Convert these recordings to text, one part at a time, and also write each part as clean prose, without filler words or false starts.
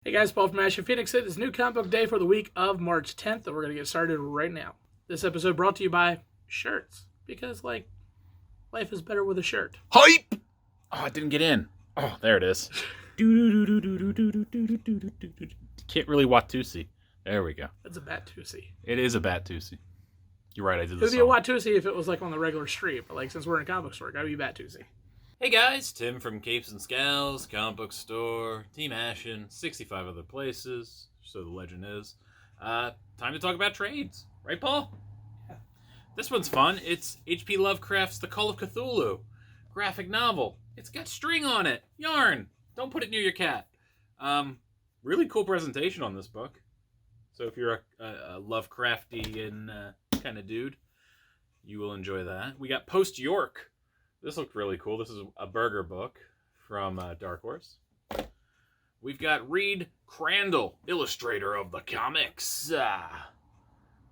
Hey guys, Paul from Ashen. It is new comic book day for the week of March 10th, and we're going to get started right now. This episode brought to you by shirts, because, life is better with a shirt. Hype! Oh, it didn't get in. Oh, there it is. Can't really Watusi. There we go. That's a Batusi. It is a Batusi. You're right, I did It the would be a song. Watusi if it was on the regular street, but since we're in a comic book store, it gotta be Batusi. Hey guys, Tim from Capes and Scowls, comic book store, Team Ashen, 65 other places, so the legend is. Time to talk about trades. Right, Paul? Yeah. This one's fun. It's H.P. Lovecraft's The Call of Cthulhu. Graphic novel. It's got string on it. Yarn. Don't put it near your cat. Really cool presentation on this book. So if you're a Lovecraftian kind of dude, you will enjoy that. We got Post York. This looked really cool. This is a burger book from Dark Horse. We've got Reed Crandall, illustrator of the comics.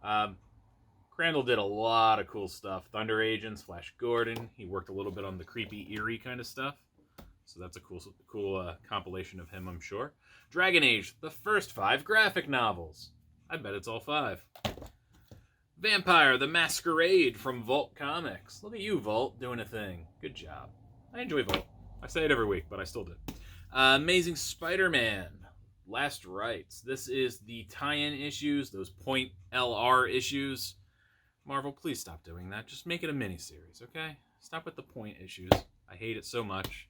Crandall did a lot of cool stuff. Thunder Agents, Flash Gordon. He worked a little bit on the creepy, eerie kind of stuff. So that's a cool compilation of him, I'm sure. Dragon Age, the first 5 graphic novels. I bet it's all 5. Vampire the Masquerade from Vault Comics. Look at you, Vault, doing a thing. Good job. I enjoy Vault. I say it every week, but I still do. Amazing Spider-Man. Last Rites. This is the tie-in issues, those point LR issues. Marvel, please stop doing that. Just make it a miniseries, okay? Stop with the point issues. I hate it so much.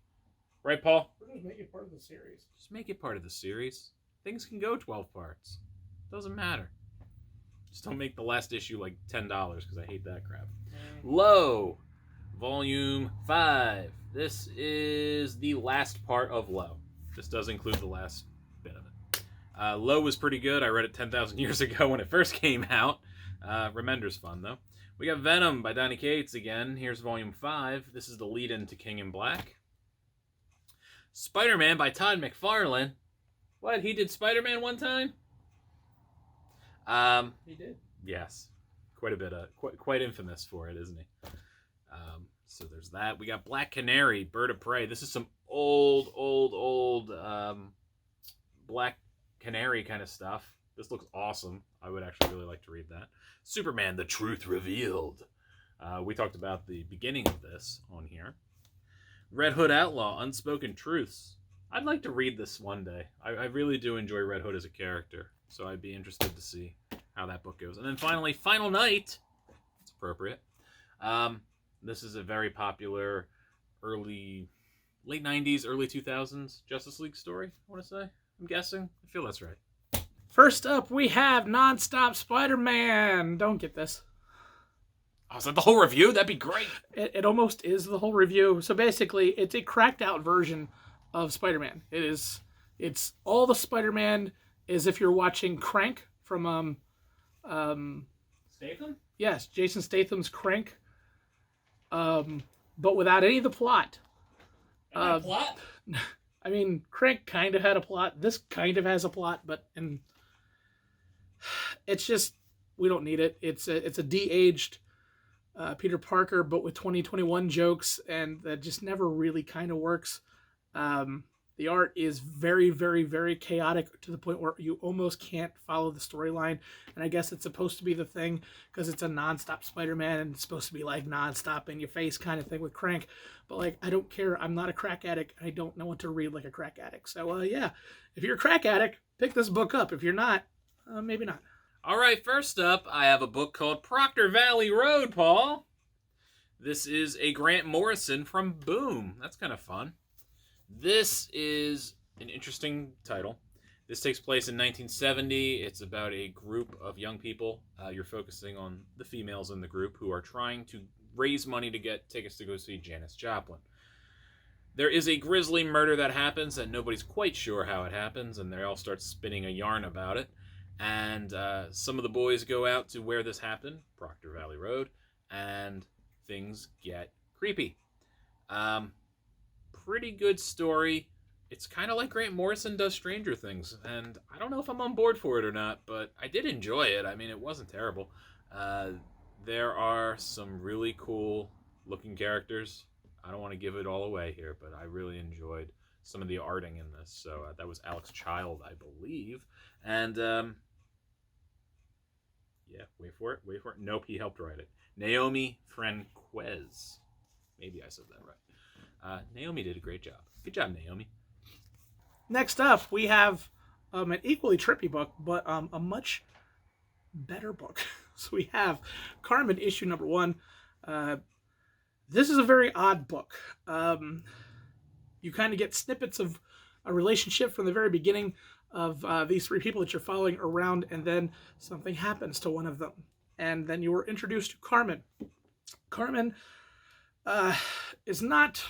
Right, Paul? We're gonna make it part of the series. Just make it part of the series. Things can go 12 parts. Doesn't matter. Just don't make the last issue like $10 because I hate that crap. Low, Volume 5. This is the last part of Low. This does include the last bit of it. Low was pretty good. I read it 10,000 years ago when it first came out. Remender's fun, though. We got Venom by Donny Cates again. Here's Volume 5. This is the lead-in to King in Black. Spider-Man by Todd McFarlane. What? He did Spider-Man one time? He did. Yes, quite a bit of quite infamous for it, isn't he? So there's that. We got Black Canary, Bird of Prey. This is some old Black Canary kind of stuff. This looks awesome. I would actually really like to read that. Superman: The Truth Revealed. We talked about the beginning of this on here. Red Hood Outlaw, Unspoken Truths. I'd like to read this one day. I really do enjoy Red Hood as a character. So I'd be interested to see how that book goes. And then finally, Final Night. It's appropriate. This is a very popular late 90s, early 2000s Justice League story, I want to say. I'm guessing. I feel that's right. First up, we have Nonstop Spider-Man. Don't get this. Oh, is that the whole review? That'd be great. It almost is the whole review. So basically, it's a cracked out version of Spider-Man. It's all the Spider-Man is if you're watching Crank from Statham? Yes, Jason Statham's Crank, but without any of the plot. Plot? I mean, Crank kind of had a plot. This kind of has a plot, and it's just we don't need it. It's a de-aged Peter Parker, but with 2021 jokes, and that just never really kind of works. The art is very, very, very chaotic to the point where you almost can't follow the storyline. And I guess it's supposed to be the thing because it's a nonstop Spider-Man and it's supposed to be like nonstop in your face kind of thing with Crank. But I don't care. I'm not a crack addict. I don't know what to read like a crack addict. So yeah, if you're a crack addict, pick this book up. If you're not, maybe not. All right, first up, I have a book called Proctor Valley Road, Paul. This is a Grant Morrison from Boom. That's kind of fun. This is an interesting title. This takes place in 1970. It's about a group of young people. You're focusing on the females in the group who are trying to raise money to get tickets to go see Janis Joplin. There is a grisly murder that happens, and nobody's quite sure how it happens, and they all start spinning a yarn about it. And some of the boys go out to where this happened, Proctor Valley Road, and things get creepy. Pretty good story. It's kind of like Grant Morrison does Stranger Things, and I don't know if I'm on board for it or not, but I did enjoy it. I mean, it wasn't terrible. There are some really cool looking characters. I don't want to give it all away here, but I really enjoyed some of the arting in this. So that was Alex Child, I believe. And yeah, wait for it. Nope, he helped write it. Naomi Franquez. Maybe I said that right. Naomi did a great job. Good job, Naomi. Next up, we have an equally trippy book, but a much better book. So we have Karmen, issue number 1. This is a very odd book. You kind of get snippets of a relationship from the very beginning of these 3 people that you're following around, and then something happens to one of them. And then you were introduced to Karmen. Karmen is not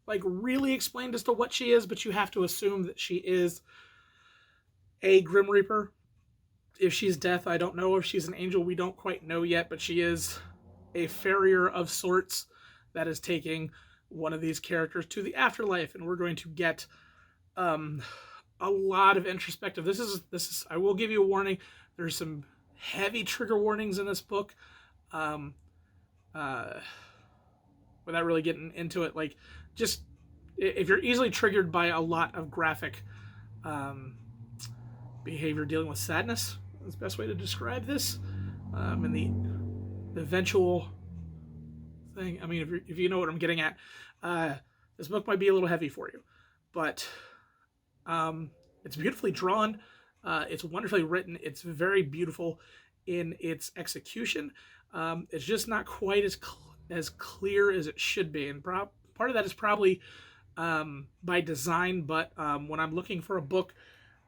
like really explained as to what she is, but you have to assume that she is a Grim Reaper. If she's death, I don't know. If she's an angel, we don't quite know yet, but she is a farrier of sorts that is taking one of these characters to the afterlife, and we're going to get a lot of introspective. This is. I will give you a warning. There's some heavy trigger warnings in this book. Without really getting into it, like, just if you're easily triggered by a lot of graphic behavior dealing with sadness, that's the best way to describe this. And the eventual thing. I mean, if you know what I'm getting at, this book might be a little heavy for you, but it's beautifully drawn. It's wonderfully written. It's very beautiful in its execution. It's just not quite as clear as it should be, and part of that is probably by design. But when I'm looking for a book,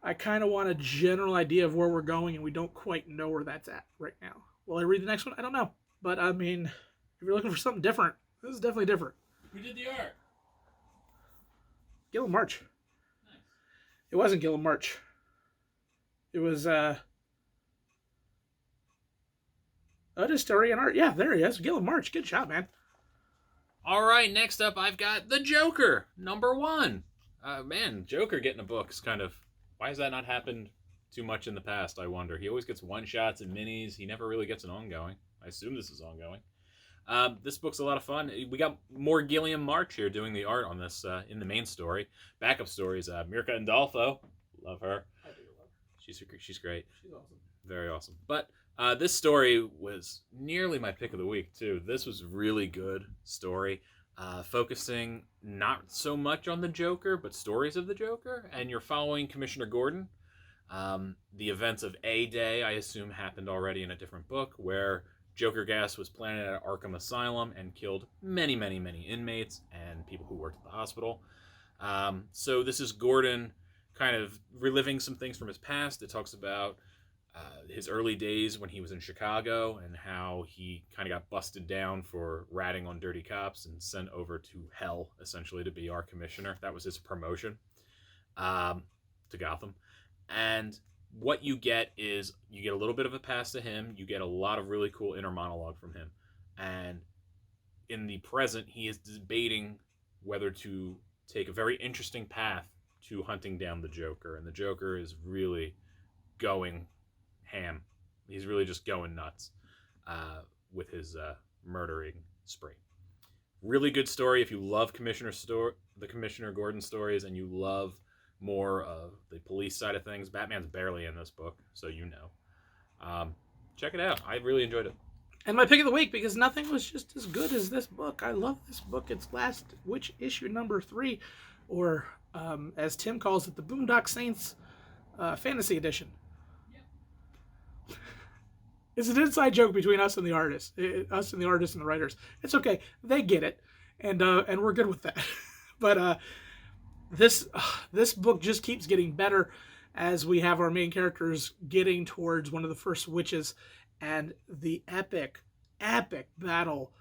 I kind of want a general idea of where we're going, and we don't quite know where that's at right now. Will I read the next one? I don't know. But I mean, if you're looking for something different, this is definitely different. Who did the art? Gilliam March. Nice. It wasn't Gilliam March. It was it is story and art. Yeah, there he is. Gilliam March. Good job, man. All right, next up, I've got The Joker, number 1. Man, Joker getting a book is kind of... Why has that not happened too much in the past, I wonder? He always gets one-shots and minis. He never really gets an ongoing. I assume this is ongoing. This book's a lot of fun. We got more Gilliam March here doing the art on this in the main story. Backup stories, Mirka Andolfo. Love her. I do love her. She's great. She's awesome. Very awesome. But this story was nearly my pick of the week, too. This was really good story. Focusing not so much on the Joker, but stories of the Joker. And you're following Commissioner Gordon. The events of A-Day, I assume, happened already in a different book, where Joker gas was planted at Arkham Asylum and killed many, many, many inmates and people who worked at the hospital. So this is Gordon kind of reliving some things from his past. It talks about his early days when he was in Chicago and how he kind of got busted down for ratting on dirty cops and sent over to hell, essentially, to be our commissioner. That was his promotion to Gotham. And what you get is you get a little bit of a pass to him. You get a lot of really cool inner monologue from him. And in the present, he is debating whether to take a very interesting path to hunting down the Joker. And the Joker is really going ham. He's really just going nuts with his murdering spree. Really good story. If you love the Commissioner Gordon stories and you love more of the police side of things, Batman's barely in this book, so you know. Check it out. I really enjoyed it. And my pick of the week, because nothing was just as good as this book. I love this book. It's issue number 3, or as Tim calls it, the Boondock Saints Fantasy Edition. It's an inside joke between us and the artists, and the writers. It's okay. They get it, and we're good with that. But this book just keeps getting better as we have our main characters getting towards one of the first witches, and the epic battle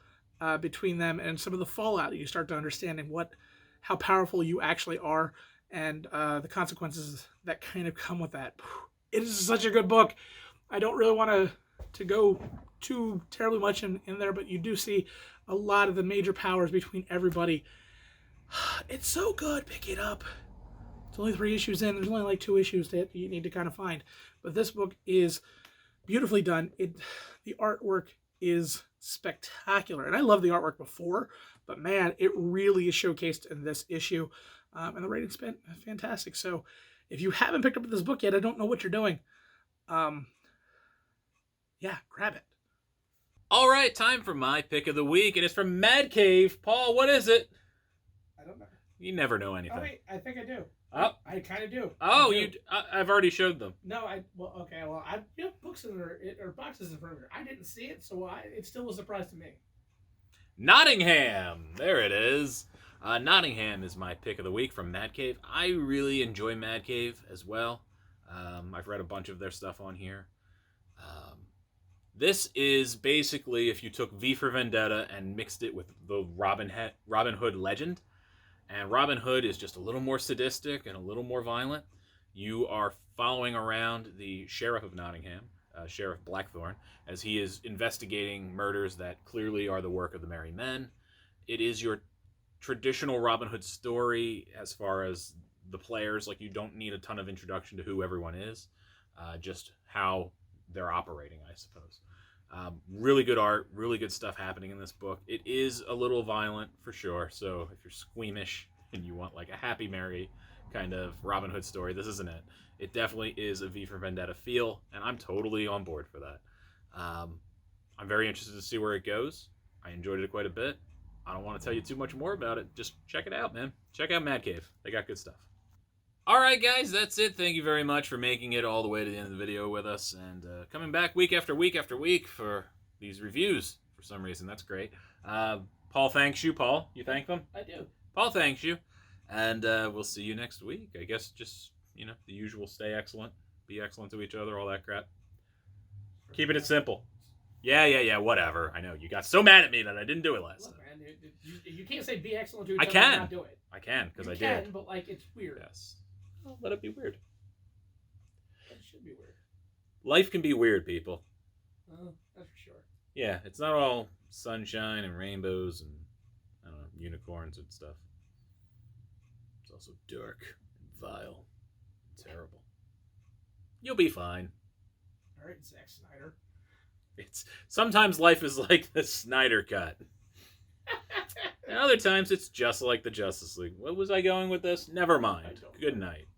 between them and some of the fallout. You start to understanding how powerful you actually are, and the consequences that kind of come with that. It is such a good book. I don't really want to go too terribly much in there, but you do see a lot of the major powers between everybody. It's so good. Pick it up. It's only 3 issues in. There's only like 2 issues that you need to kind of find. But this book is beautifully done. The artwork is spectacular. And I loved the artwork before, But man, it really is showcased in this issue, and the rating's been fantastic. So if you haven't picked up this book yet, I don't know what you're doing. Yeah, grab it. All right, time for my pick of the week, and it's from Mad Cave. Paul, what is it? I don't know. You never know anything. Oh wait, I think I do. Oh, I kind of do. oh, do. you? I've already showed them. No, okay. Well, I have books in there or boxes in front of me. I didn't see it, so it still was a surprise to me. Nottingham. There it is. Nottingham is my pick of the week from Mad Cave. I really enjoy Mad Cave as well. I've read a bunch of their stuff on here. This is basically if you took V for Vendetta and mixed it with the Robin Hood legend. And Robin Hood is just a little more sadistic and a little more violent. You are following around the Sheriff of Nottingham, Sheriff Blackthorn, as he is investigating murders that clearly are the work of the Merry Men. It is your traditional Robin Hood story as far as the players. Like, you don't need a ton of introduction to who everyone is, just how they're operating, I suppose. Really good art, really good stuff happening in this book. It is a little violent for sure, so if you're squeamish and you want like a happy, merry kind of Robin Hood story, this isn't it. It definitely is a V for Vendetta feel, and I'm totally on board for that. I'm very interested to see where it goes. I enjoyed it quite a bit. I don't want to tell you too much more about it. Just check it out, man. Check out Mad Cave. They got good stuff. All right, guys, that's it. Thank you very much for making it all the way to the end of the video with us and coming back week after week after week for these reviews for some reason. That's great. Paul thanks you. Paul, you thank them? I do. Paul thanks you. And we'll see you next week. I guess just, the usual stay excellent, be excellent to each other, all that crap. Keeping it simple. Yeah, whatever. I know. You got so mad at me that I didn't do it last time. Man, you can't say be excellent to each I other can. and not do it. I can, because I did. You can, but it's weird. Yes. Well, let it be weird. It should be weird. Life can be weird, people. That's for sure. Yeah, it's not all sunshine and rainbows and, I don't know, unicorns and stuff. It's also dark and vile and terrible. You'll be fine. All right, Zack Snyder. Sometimes life is like the Snyder Cut. And other times it's just like the Justice League. What was I going with this? Never mind. Good night.